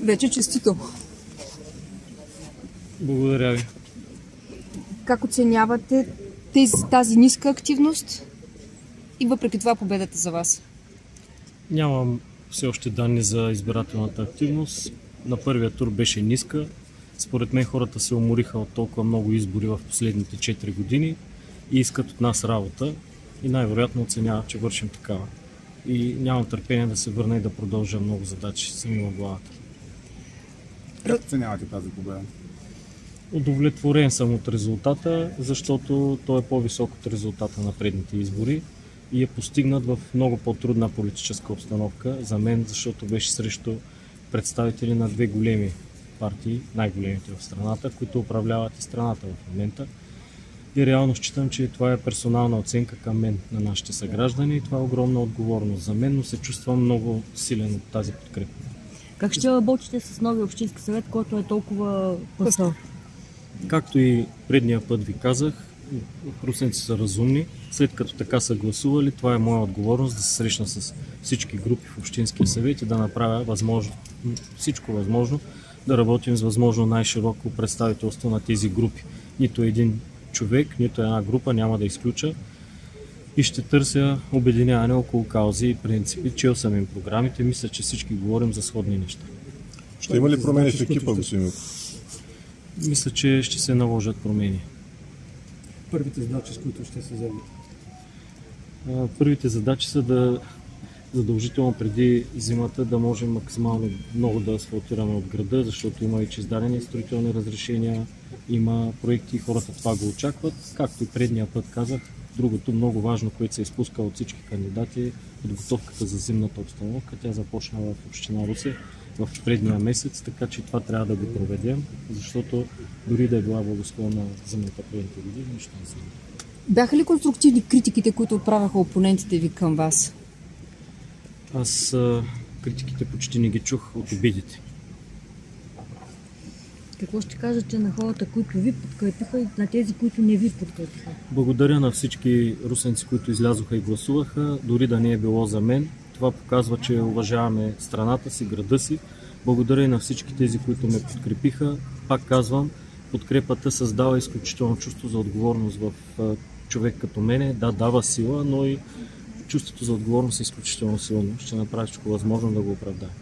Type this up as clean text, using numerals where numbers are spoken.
Вече честито. Благодаря ви. Как оценявате тази ниска активност и въпреки това победата за вас? Нямам все още данни за избирателната активност. На първия тур беше ниска. Според мен хората се умориха от толкова много избори в последните 4 години и искат от нас работа и най-вероятно оценяват, че вършим такава. И нямам търпение да се върна и да продължа много задачи сами в главата. Как оценявате тази победа? Удовлетворен съм от резултата, защото той е по-висок от резултата на предните избори и е постигнат в много по-трудна политическа обстановка за мен, защото беше срещу представители на две големи партии, най-големите в страната, които управляват и страната в момента. И реално считам, че това е персонална оценка към мен на нашите съграждани и това е огромна отговорност за мен, но се чувствам много силен от тази подкрепа. Как ще работите с новия общински съвет, който е толкова пъстър? Както и предния път ви казах, русенци са разумни. След като така са гласували, това е моя отговорност да се срещна с всички групи в Общинския съвет и да направя всичко възможно да работим с възможно най-широко представителство на тези групи. Нито един човек, нито една група няма да изключа и ще търся обединяване около каузи и принципи. Чел съм им програмите, мисля, че всички говорим за сходни неща. Ще има ли промени в екипа, господин? Мисля, че ще се наложат промени. Първите задачи, с които ще се вземат? Първите задачи са да задължително преди зимата да можем максимално много да асфалтираме от града, защото има вече издадени строителни разрешения, има проекти и хората това го очакват. Както и предния път казах, другото много важно, което се изпуска от всички кандидати е подготовката за зимната обстановка. Тя започна в община Русе в предния месец, така че това трябва да го проведем, защото дори да е била благосклонна зимната предните години, нищо не се. Бяха ли конструктивни критиките, които отправяха опонентите ви към вас? Аз критиките почти не ги чух от обидите. Какво ще кажете на хората, които ви подкрепиха и на тези, които не ви подкрепиха? Благодаря на всички русенци, които излязоха и гласуваха, дори да не е било за мен. Това показва, че уважаваме страната си, града си. Благодаря и на всички тези, които ме подкрепиха. Пак казвам, подкрепата създава изключително чувство за отговорност в човек като мене. Да, дава сила, но и чувството за отговорност е изключително силно. Ще направя всичко възможно да го оправдая.